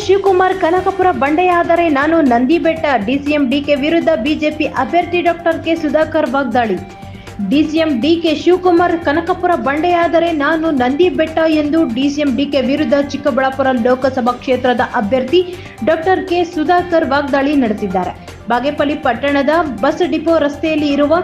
ಶಿವಕುಮಾರ್ ಕನಕಪುರ ಬಂಡೆಯಾದರೆ ನಾನು Nandibetta. DCM DK ವಿರುದ್ಧ BJP ಅಭ್ಯರ್ಥಿ ಡಾಕ್ಟರ್ ಕೆ ಸುಧಾಕರ್ ವಾಗ್ದಾಳಿ. ಡಿಸಿಎಂ ಡಿಕೆ ಶಿವಕುಮಾರ್ ಕನಕಪುರ ಬಂಡೆಯಾದರೆ ನಾನು ನಂದಿಬೆಟ್ಟ ಎಂದು ಡಿಸಿಎಂ ಡಿಕೆ ವಿರುದ್ಧ ಚಿಕ್ಕಬಳ್ಳಾಪುರ ಲೋಕಸಭಾ ಕ್ಷೇತ್ರದ ಅಭ್ಯರ್ಥಿ ಡಾಕ್ಟರ್ ಕೆ ಸುಧಾಕರ್ ವಾಗ್ದಾಳಿ ನಡೆಸಿದ್ದಾರೆ. ಬಾಗೇಪಲ್ಲಿ ಪಟ್ಟಣದ ಬಸ್ ಡಿಪೋ ರಸ್ತೆಯಲ್ಲಿ ಇರುವ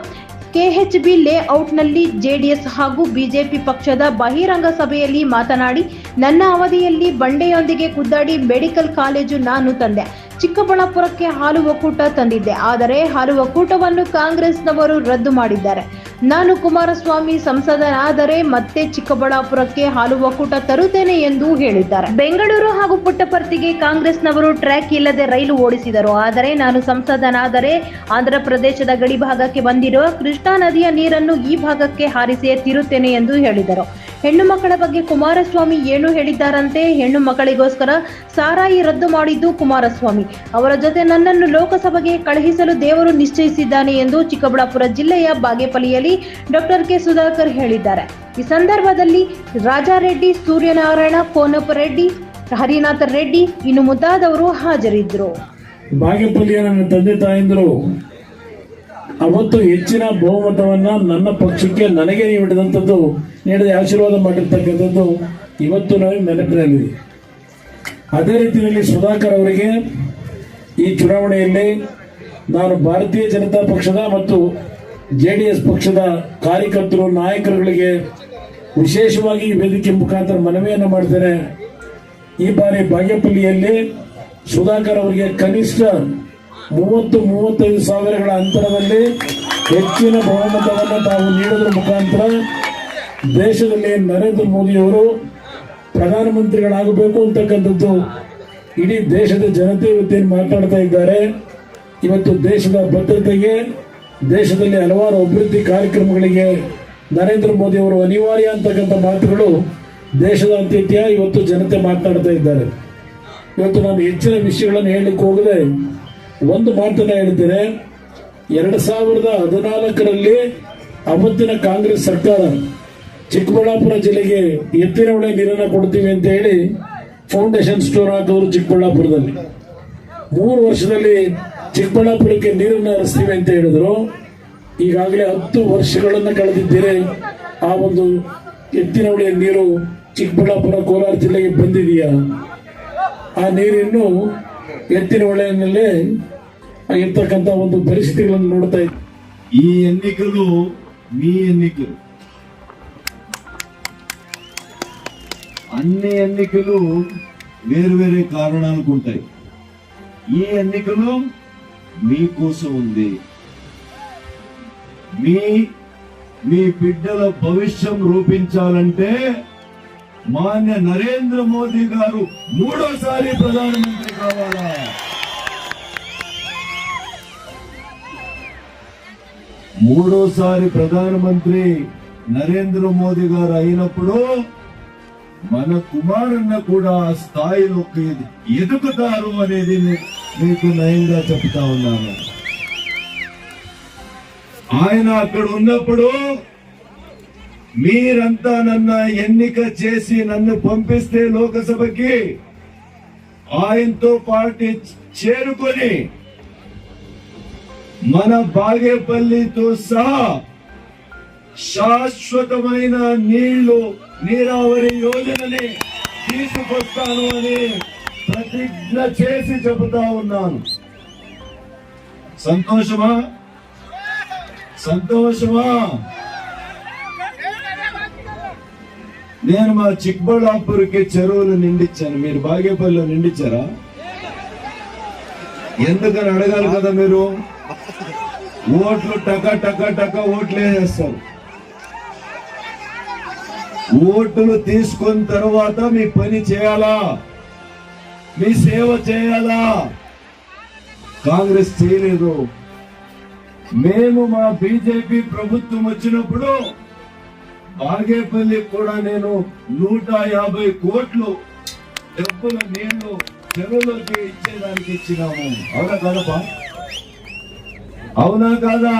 ಕೆಎಚ್ಬಿ ಲೇಔಟ್ನಲ್ಲಿ ಜೆಡಿಎಸ್ ಹಾಗೂ ಬಿಜೆಪಿ ಪಕ್ಷದ ಬಹಿರಂಗ ಸಭೆಯಲ್ಲಿ ಮಾತನಾಡಿ, ನನ್ನ ಅವಧಿಯಲ್ಲಿ ಬಂಡೆಯೊಂದಿಗೆ ಕುದ್ದಾಡಿ ಮೆಡಿಕಲ್ ಕಾಲೇಜು ನಾನು ತಂದೆ. ಚಿಕ್ಕಬಳ್ಳಾಪುರಕ್ಕೆ ಹಾಲು ಒಕ್ಕೂಟ ತಂದಿದ್ದೆ. ಆದರೆ ಹಾಲು ಒಕ್ಕೂಟವನ್ನು ಕಾಂಗ್ರೆಸ್ನವರು ರದ್ದು ಮಾಡಿದ್ದಾರೆ. ನಾನು ಕುಮಾರಸ್ವಾಮಿ ಸಂಸದನಾದರೆ ಮತ್ತೆ ಚಿಕ್ಕಬಳ್ಳಾಪುರಕ್ಕೆ ಹಾಲು ಒಕ್ಕೂಟ ತರುತ್ತೇನೆ ಎಂದು ಹೇಳಿದ್ದಾರೆ. ಬೆಂಗಳೂರು ಹಾಗೂ ಪುಟ್ಟಪರ್ತಿಗೆ ಕಾಂಗ್ರೆಸ್ನವರು ಟ್ರ್ಯಾಕ್ ಇಲ್ಲದೆ ರೈಲು ಓಡಿಸಿದರು. ಆದರೆ ನಾನು ಸಂಸದನಾದರೆ ಆಂಧ್ರ ಪ್ರದೇಶದ ಗಡಿ ಭಾಗಕ್ಕೆ ಬಂದಿರುವ ಕೃಷ್ಣಾ ನದಿಯ ನೀರನ್ನು ಈ ಭಾಗಕ್ಕೆ ಹಾರಿಸಿಯೇ ತೀರುತ್ತೇನೆ ಎಂದು ಹೇಳಿದರು. ಹೆಣ್ಣು ಮಕ್ಕಳ ಬಗ್ಗೆ ಕುಮಾರಸ್ವಾಮಿ ಏನು ಹೇಳಿದ್ದಾರಂತೆ? ಹೆಣ್ಣು ಮಕ್ಕಳಿಗೋಸ್ಕರ ಸಾರಾಯಿ ರದ್ದು ಮಾಡಿದ್ದು ಕುಮಾರಸ್ವಾಮಿ. ಅವರ ಜೊತೆ ನನ್ನನ್ನು ಲೋಕಸಭೆಗೆ ಕಳುಹಿಸಲು ದೇವರು ನಿಶ್ಚಯಿಸಿದ್ದಾನೆ ಎಂದು ಚಿಕ್ಕಬಳ್ಳಾಪುರ ಜಿಲ್ಲೆಯ ಬಾಗೇಪಲ್ಲಿಯಲ್ಲಿ ಡಾಕ್ಟರ್ ಕೆ ಸುಧಾಕರ್ ಹೇಳಿದ್ದಾರೆ. ಈ ಸಂದರ್ಭದಲ್ಲಿ ರಾಜಾರೆಡ್ಡಿ, ಸೂರ್ಯನಾರಾಯಣ, ಕೋನಪ್ಪರೆಡ್ಡಿ, ಹರಿನಾಥ ರೆಡ್ಡಿ ಇನ್ನು ಮುಂತಾದವರು ಹಾಜರಿದ್ದರು. ಬಾಗೇಪಲ್ಲಿಯ ನನ್ನ ತಂದೆ ತಾಯಂದಿರು ಅವತ್ತು ಹೆಚ್ಚಿನ ಬಹುಮತವನ್ನ ನನ್ನ ಪಕ್ಷಕ್ಕೆ ನನಗೆ ನೀಡಿದಂಥದ್ದು, ನೀಡದೆ ಆಶೀರ್ವಾದ ಮಾಡಿರ್ತಕ್ಕಂಥದ್ದು ಇವತ್ತು ನನಗೆ ನೆನಪಿನಲ್ಲಿದೆ. ಅದೇ ರೀತಿಯಲ್ಲಿ ಸುಧಾಕರ್ ಅವರಿಗೆ ಈ ಚುನಾವಣೆಯಲ್ಲಿ ನಾನು ಭಾರತೀಯ ಜನತಾ ಪಕ್ಷದ ಮತ್ತು ಜೆಡಿಎಸ್ ಪಕ್ಷದ ಕಾರ್ಯಕರ್ತರು, ನಾಯಕರುಗಳಿಗೆ ವಿಶೇಷವಾಗಿ ವೇದಿಕೆ ಮುಖಾಂತರ ಮನವಿಯನ್ನು ಮಾಡ್ತೇನೆ. ಈ ಬಾರಿ ಬಾಗೇಪಲ್ಲಿಯಲ್ಲಿ ಸುಧಾಕರ್ ಅವರಿಗೆ ಕನಿಷ್ಠ 30-35 ಸಾವಿರಗಳ ಅಂತರದಲ್ಲಿ ಹೆಚ್ಚಿನ ಬಹುಮತವನ್ನು ತಾವು ನೀಡುವುದರ ಮುಖಾಂತರ ದೇಶದಲ್ಲಿ ನರೇಂದ್ರ ಮೋದಿಯವರು ಪ್ರಧಾನಮಂತ್ರಿಗಳಾಗಬೇಕು ಅಂತಕ್ಕಂಥದ್ದು ಇಡೀ ದೇಶದ ಜನತೆ ಇವತ್ತೇನು ಮಾತನಾಡ್ತಾ ಇದ್ದಾರೆ. ಇವತ್ತು ದೇಶದ ಭದ್ರತೆಗೆ, ದೇಶದಲ್ಲಿ ಹಲವಾರು ಅಭಿವೃದ್ಧಿ ಕಾರ್ಯಕ್ರಮಗಳಿಗೆ ನರೇಂದ್ರ ಮೋದಿ ಅವರು ಅನಿವಾರ್ಯ ಅಂತಕ್ಕಂಥ ಮಾತುಗಳು ದೇಶದಾದ್ಯಂತ ಇವತ್ತು ಜನತೆ ಮಾತನಾಡ್ತಾ ಇದ್ದಾರೆ. ಇವತ್ತು ನಾನು ಹೆಚ್ಚಿನ ವಿಷಯಗಳನ್ನು ಹೇಳಲಿಕ್ಕೆ ಹೋಗದೆ ಒಂದು ಮಾತನ್ನ ಹೇಳ್ತೇನೆ. 2014ರಲ್ಲಿ ಅವತ್ತಿನ ಕಾಂಗ್ರೆಸ್ ಸರ್ಕಾರ ಚಿಕ್ಕಬಳ್ಳಾಪುರ ಜಿಲ್ಲೆಗೆ ಎತ್ತಿನ ಹೊಳೆ ನೀರನ್ನು ಕೊಡ್ತೀವಿ ಅಂತ ಹೇಳಿ ಫೌಂಡೇಶನ್ ಸ್ಟೋರ್ ಹಾಕಿದ್ರು ಚಿಕ್ಕಬಳ್ಳಾಪುರದಲ್ಲಿ. 3 ವರ್ಷದಲ್ಲಿ ಚಿಕ್ಕಬಳ್ಳಾಪುರಕ್ಕೆ ನೀರನ್ನು ಹರಿಸ್ತೀವಿ ಅಂತ ಹೇಳಿದ್ರು. ಈಗಾಗಲೇ 10 ವರ್ಷಗಳನ್ನು ಕಳೆದಿದ್ದೀರಿ. ಆ ಒಂದು ಎತ್ತಿನ ಹೊಳೆಯ ನೀರು ಚಿಕ್ಕಬಳ್ಳಾಪುರ, ಕೋಲಾರ ಜಿಲ್ಲೆಗೆ ಬಂದಿದೆಯಾ? ಆ ನೀರಿನ್ನು ಎತ್ತಿನ ಹೊಳೆಯಲ್ಲೇ ಇರ್ತಕ್ಕಂಥ ಒಂದು ಪರಿಸ್ಥಿತಿಗಳನ್ನು ನೋಡ್ತಾ ಇದ್ದೀವಿ. ఈ ఎన్నికలు మీ ఎన్నికలు, అన్ని ఎన్నికలు వేరు వేరే కారణాలకు ఉంటాయి. ఈ ఎన్నికలు మీకోసం ఉంది. మీ బిడ్డల భవిష్యం రూపించాలంటే మాన్య నరేంద్ర మోదీ గారు 3వ సారి ప్రధానమంత్రి కావాలా? మూడోసారి ప్రధానమంత్రి నరేంద్ర మోదీ గారు అయినప్పుడు మన కుమారన్న కూడా ఆ స్థాయిలోకి ఎదుగుతారు అనేది మీకు నయంగా చెప్తా ఉన్నాను. ఆయన అక్కడ ఉన్నప్పుడు మీరంతా నన్ను ఎన్నిక చేసి నన్ను పంపిస్తే లోకసభకి ఆయనతో పార్టీ చేరుకొని మన బాగేపల్లితో సహా శాశ్వతమైన నీరావరి యోజనని తీసుకొస్తాను అని ప్రతిజ్ఞ చేసి చెబుతా ఉన్నాను. సంతోషమా? సంతోషమా? నేను మా చిక్కబళ్ళాపూర్కి చెరువులు నిండించాను. మీరు బాగేపల్లిలో నిండించారా? ఎందుకని అడగాలి కదా మీరు. ఓట్లు టక ఓట్లు వేసేస్తారు. ఓట్లు తీసుకున్న తర్వాత మీ పని చేయాలా, మీ సేవ చేయాలా? కాంగ్రెస్ చేయలేదు. మేము మా బీజేపీ ప్రభుత్వం వచ్చినప్పుడు బాగేపల్లి కూడా నేను 150 కోట్లు డబ్బులు నీళ్లు చెరువులోకి ఇచ్చేదానికి ఇచ్చినాము. అవునా కాదప్పా? అవునా కాదా?